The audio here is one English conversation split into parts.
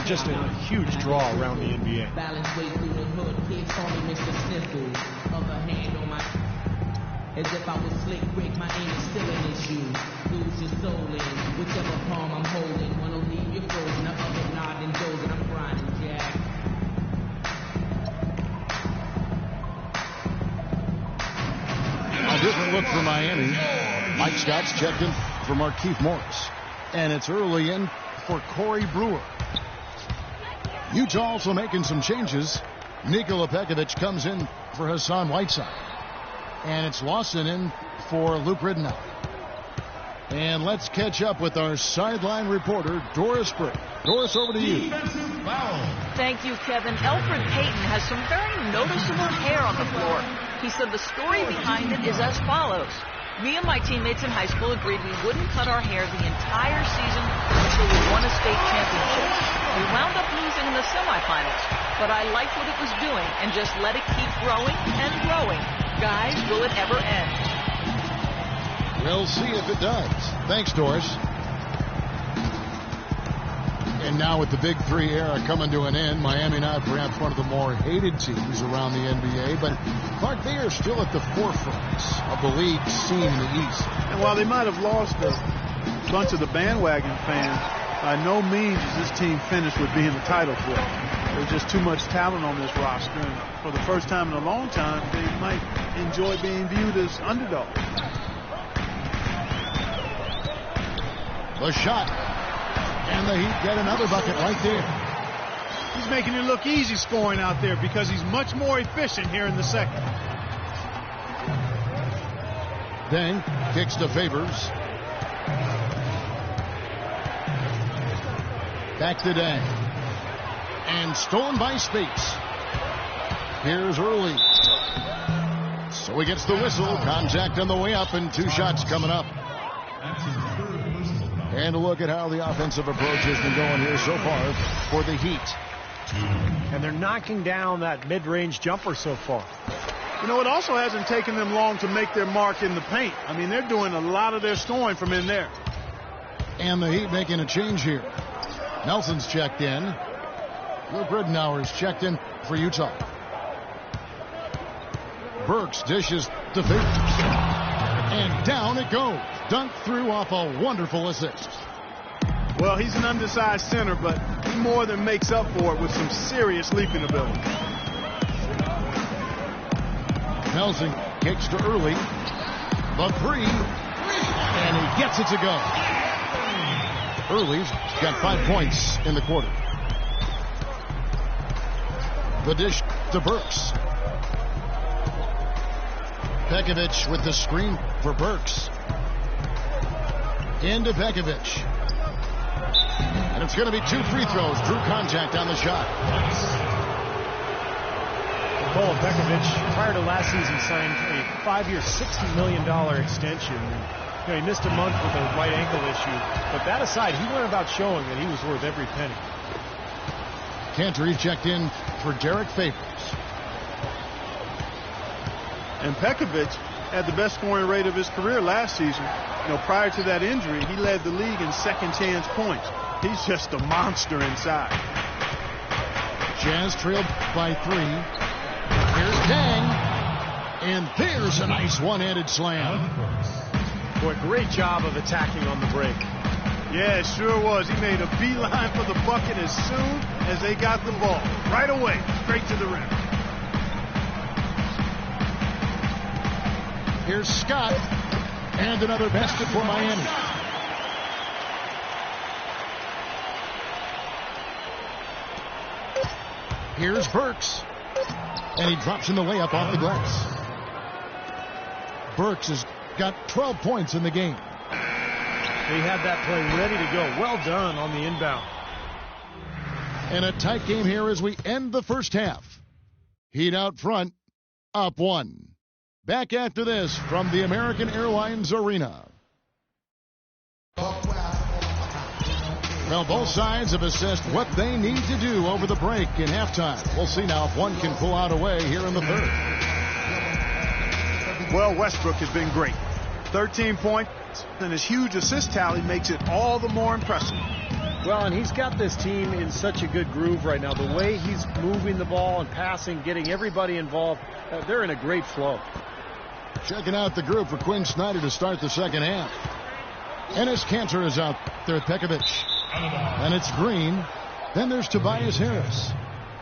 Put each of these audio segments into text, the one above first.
just a huge draw around the NBA. Balance way through the hood, kids call me Mr. Sniffles. Other hand on my, as if I was slick Rick, my aim is still an issue. Lose your soul in whichever palm I'm holding. One will leave you frozen, the other nodding, dozing. I'm grinding, Jack. A different look for Miami. Mike Scott's checked in for Markieff Morris. And it's early in for Corey Brewer. Utah also making some changes. Nikola Pekovic comes in for Hassan Whiteside. And it's Lawson in for Luke Ridenour. And let's catch up with our sideline reporter, Doris Burke. Doris, over to you. Thank you, Kevin. Elfrid Payton has some very noticeable hair on the floor. He said the story behind it is as follows. Me and my teammates in high school agreed we wouldn't cut our hair the entire season until we won a state championship. We wound up losing in the semifinals, but I liked what it was doing and just let it keep growing and growing. Guys, will it ever end? We'll see if it does. Thanks, Doris. And now with the Big Three era coming to an end, Miami not perhaps one of the more hated teams around the NBA, but Clark, they are still at the forefront of the league scene in the East. And while they might have lost a bunch of the bandwagon fans, by no means is this team finished with being the title threat. There's just too much talent on this roster, and for the first time in a long time, they might enjoy being viewed as underdogs. The shot. And the Heat get another bucket right there. He's making it look easy scoring out there because he's much more efficient here in the second. Then kicks to Favors. Back to Dang. And stolen by Spates. Here's Early. So he gets the whistle. Contact on the way up and two shots coming up. And a look at how the offensive approach has been going here so far for the Heat. And they're knocking down that mid-range jumper so far. You know, it also hasn't taken them long to make their mark in the paint. I mean, they're doing a lot of their scoring from in there. And the Heat making a change here. Nelson's checked in. Luke Ridenour's checked in for Utah. Burks dishes to Favors. And down it goes. Dunked through off a wonderful assist. Well, he's an undersized center, but he more than makes up for it with some serious leaping ability. Nelson kicks to Early. The three. And he gets it to go. Early's got 5 points in the quarter. The dish to Burks. Pekovic with the screen for Burks. Into Pekovic. And it's going to be 2 free throws. Drew contact on the shot. Nikola Pekovic, prior to last season, signed a 5-year, $60 million extension. You know, he missed a month with a right ankle issue. But that aside, he went about showing that he was worth every penny. Cantor checked in for Derek Favors. And Pekovic had the best scoring rate of his career last season. You know, prior to that injury, he led the league in second chance points. He's just a monster inside. Jazz trailed by 3. Here's Dang. And there's a nice one-handed slam. Boy, great job of attacking on the break. Yeah, it sure was. He made a beeline for the bucket as soon as they got the ball. Right away, straight to the rim. Here's Scott. And another basket for Miami. Here's Burks. And he drops in the layup off the glass. Burks has got 12 points in the game. He had that play ready to go. Well done on the inbound. And a tight game here as we end the first half. Heat out front, up 1. Back after this from the American Airlines Arena. Well, both sides have assessed what they need to do over the break in halftime. We'll see now if one can pull out away here in the third. Well, Westbrook has been great. 13 points, and his huge assist tally makes it all the more impressive. Well, and he's got this team in such a good groove right now. The way he's moving the ball and passing, getting everybody involved, they're in a great flow. Checking out the group for Quinn Snyder to start the second half. Enes Kanter is out there at Pekovic. And it's Green. Then there's Tobias Harris.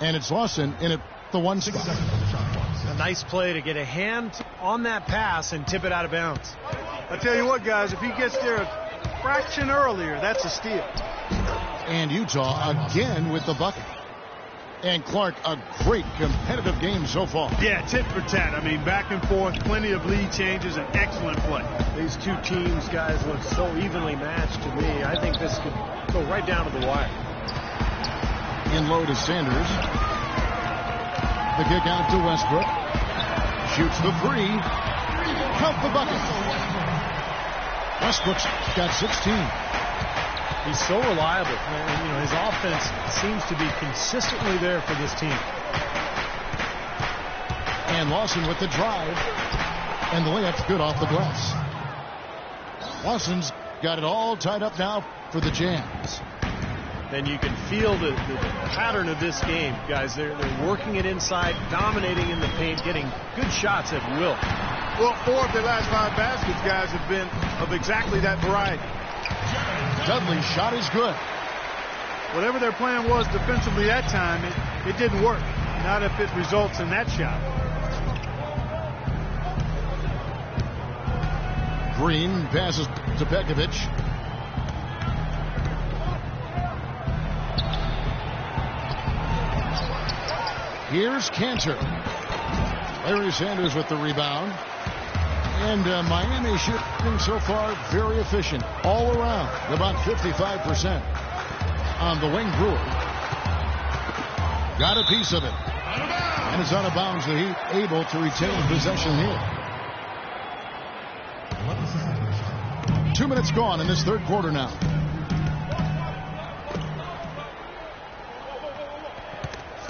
And it's Lawson in at the 1 spot. A nice play to get a hand on that pass and tip it out of bounds. I tell you what, guys, if he gets there a fraction earlier, that's a steal. And Utah again with the bucket. And Clark, a great competitive game so far. Yeah, tit for tat. I mean, back and forth, plenty of lead changes, and excellent play. These two teams, guys, look so evenly matched to me. I think this could go right down to the wire. In low to Sanders. The kick out to Westbrook. Shoots the three. Count the bucket. Westbrook's got 16. He's so reliable. And, you know, his offense seems to be consistently there for this team. And Lawson with the drive. And the layup's good off the glass. Lawson's got it all tied up now for the Jazz. And you can feel the pattern of this game, guys. They're working it inside, dominating in the paint, getting good shots at will. Well, 4 of their last 5 baskets, guys, have been of exactly that variety. Dudley's shot is good. Whatever their plan was defensively that time, it didn't work. Not if it results in that shot. Green passes to Pekovic. Here's Kanter. Larry Sanders with the rebound. And Miami shooting so far very efficient all around, about 55% on the wing. Brewer got a piece of it, and it's out of bounds. The Heat able to retain possession here. 2 minutes gone in this third quarter now.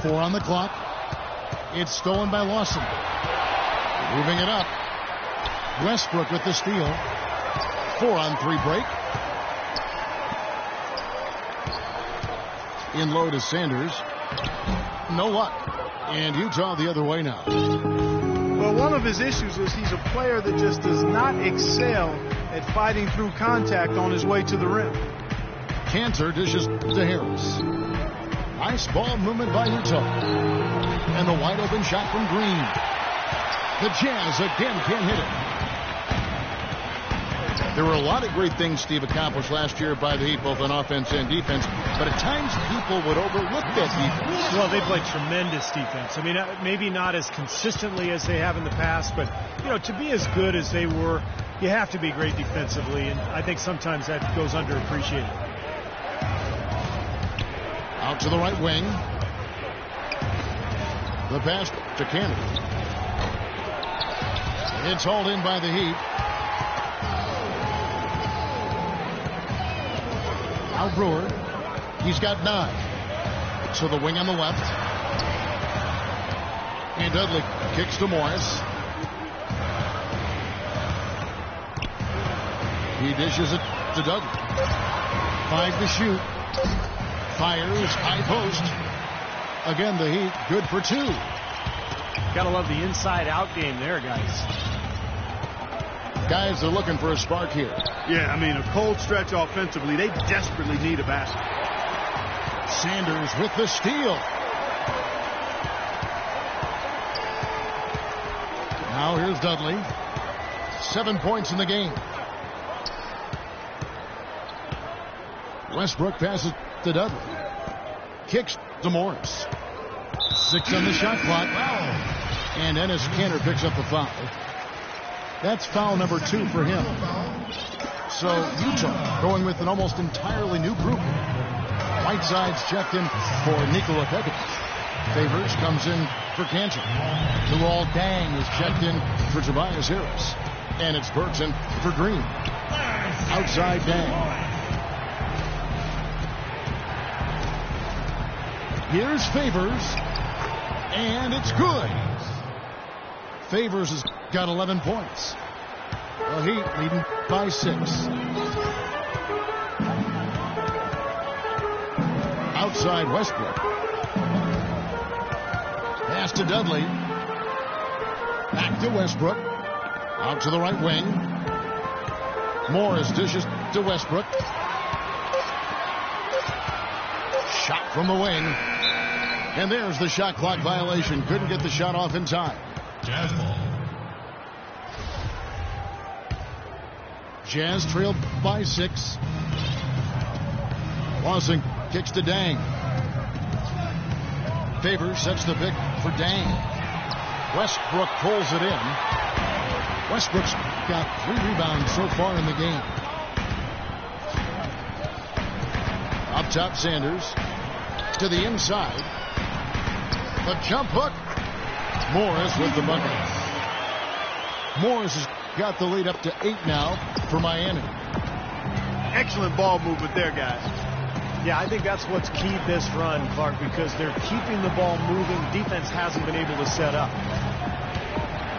Four on the clock. It's stolen by Lawson. Moving it up. Westbrook with the steal. 4-on-3 break. In low to Sanders. No luck. And Utah the other way now. Well, one of his issues is he's a player that just does not excel at fighting through contact on his way to the rim. Kanter dishes to Harris. Nice ball movement by Utah. And the wide open shot from Green. The Jazz again can't hit it. There were a lot of great things Steve accomplished last year by the Heat, both on offense and defense, but at times people would overlook that defense. Well, they played tremendous defense. I mean, maybe not as consistently as they have in the past, but, you know, to be as good as they were, you have to be great defensively, and I think sometimes that goes underappreciated. Out to the right wing. The pass to Kanter. It's hauled in by the Heat. Now Brewer. He's got 9. So the wing on the left. And Dudley kicks to Morris. He dishes it to Dudley. 5 to shoot. Fires, high post. Again, the Heat good for 2. Gotta love the inside-out game there, guys. Guys are looking for a spark here. Yeah, I mean, a cold stretch offensively. They desperately need a basket. Sanders with the steal. Now here's Dudley. 7 points in the game. Westbrook passes to Dudley. Kicks to Morris. 6 on the shot clock. And Enes Kanter picks up the foul. That's foul number 2 for him. So Utah going with an almost entirely new group. Whiteside's checked in for Nikola Pekovic. Favors comes in for Kanter. Luol Deng is checked in for Tobias Harris. And it's Burton for Green. Outside Deng. Here's Favors. And it's good. Favors has got 11 points. The Heat leading by 6. inside Westbrook. Pass to Dudley. Back to Westbrook. Out to the right wing. Morris dishes to Westbrook. Shot from the wing. And there's the shot clock violation. Couldn't get the shot off in time. Jazz ball. Jazz trailed by 6. Lawson kicks to Dang. Favors sets the pick for Dang. Westbrook pulls it in. Westbrook's got 3 rebounds so far in the game. Up top, Sanders. To the inside. The jump hook. Morris with the bucket. Morris has got the lead up to 8 now for Miami. Excellent ball movement there, guys. Yeah, I think that's what's keyed this run, Clark, because they're keeping the ball moving. Defense hasn't been able to set up.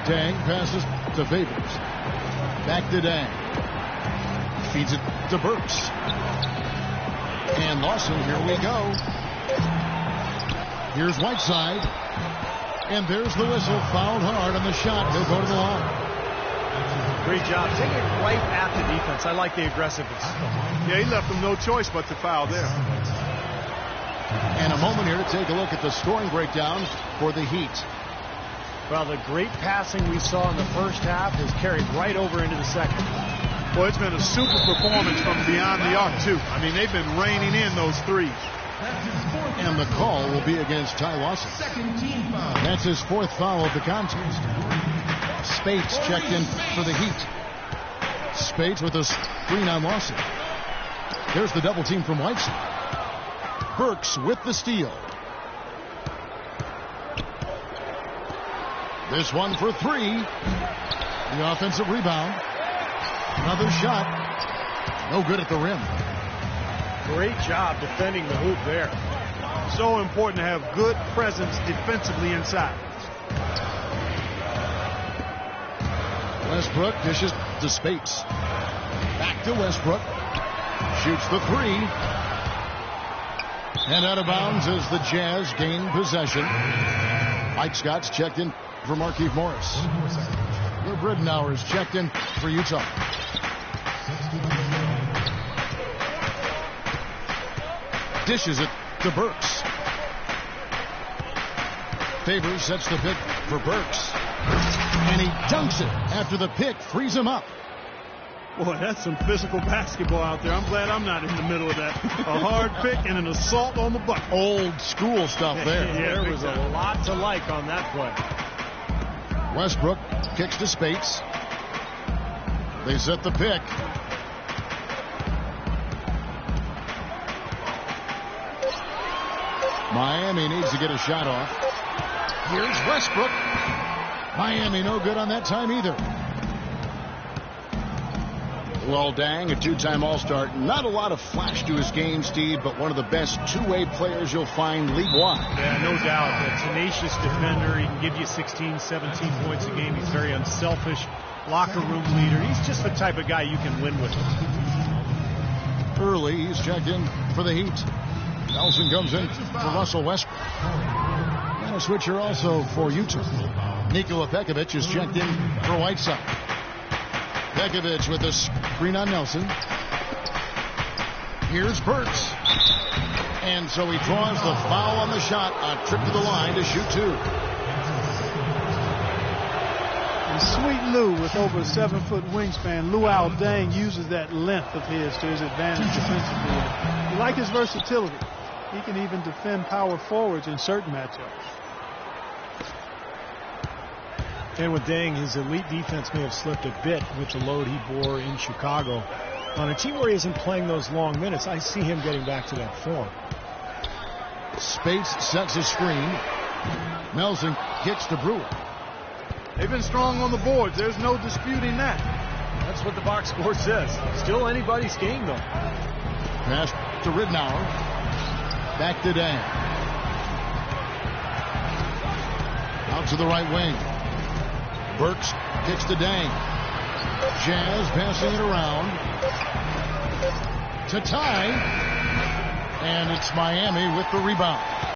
Dang passes to Favors. Back to Dang. Feeds it to Burks. And Lawson, here we go. Here's Whiteside. And there's the whistle. Fouled hard on the shot. He'll go to the line. Great job. Taking it right at the defense. I like the aggressiveness. Yeah, he left them no choice but to foul there. And a moment here to take a look at the scoring breakdown for the Heat. Well, the great passing we saw in the first half has carried right over into the second. Well, it's been a super performance from beyond the arc, too. I mean, they've been raining in those threes. And the call will be against Ty Lawson. That's his 4th foul of the contest. Spates checked in for the Heat. Spates with a screen on Lawson. There's the double team from Whiteside. Burks with the steal. This one for 3. The offensive rebound. Another shot. No good at the rim. Great job defending the hoop there. So important to have good presence defensively inside. Westbrook dishes to Spates. Back to Westbrook. Shoots the 3. And out of bounds as the Jazz gain possession. Mike Scott's checked in for Markieff Morris. Lou Briddenauer's checked in for Utah. Dishes it to Burks. Favors sets the pick for Burks. And he dunks it after the pick frees him up. Boy, that's some physical basketball out there. I'm glad I'm not in the middle of that. A hard pick and an assault on the bucket. Old school stuff there. Yeah, there was a lot to like on that play. Westbrook kicks to Spates. They set the pick. Miami needs to get a shot off. Here's Westbrook. Miami no good on that time either. Well, Dang, a 2-time All-Star. Not a lot of flash to his game, Steve, but one of the best two-way players you'll find league-wide. Yeah, no doubt. A tenacious defender. He can give you 16, 17 points a game. He's very unselfish. Locker room leader. He's just the type of guy you can win with. Early, he's checked in for the Heat. Nelson comes in for Russell Westbrook. And a switcher also for Utah. Nikola Pekovic is checked in for Whiteside. Pekovic with a screen on Nelson. Here's Burks. And so he draws the foul on the shot. A trip to the line to shoot 2. And Sweet Lou, with over a 7-foot wingspan, Luau Dang uses that length of his to his advantage defensively. You like his versatility. He can even defend power forwards in certain matchups. And with Dang, his elite defense may have slipped a bit with the load he bore in Chicago. On a team where he isn't playing those long minutes, I see him getting back to that form. Spates sets a screen. Nelson kicks to Brewer. They've been strong on the boards. There's no disputing that. That's what the box score says. Still anybody's game, though. Pass to Ridnour. Back to Dang. Out to the right wing. Burks kicks to Dang. Jazz passing it around to Ty. And it's Miami with the rebound.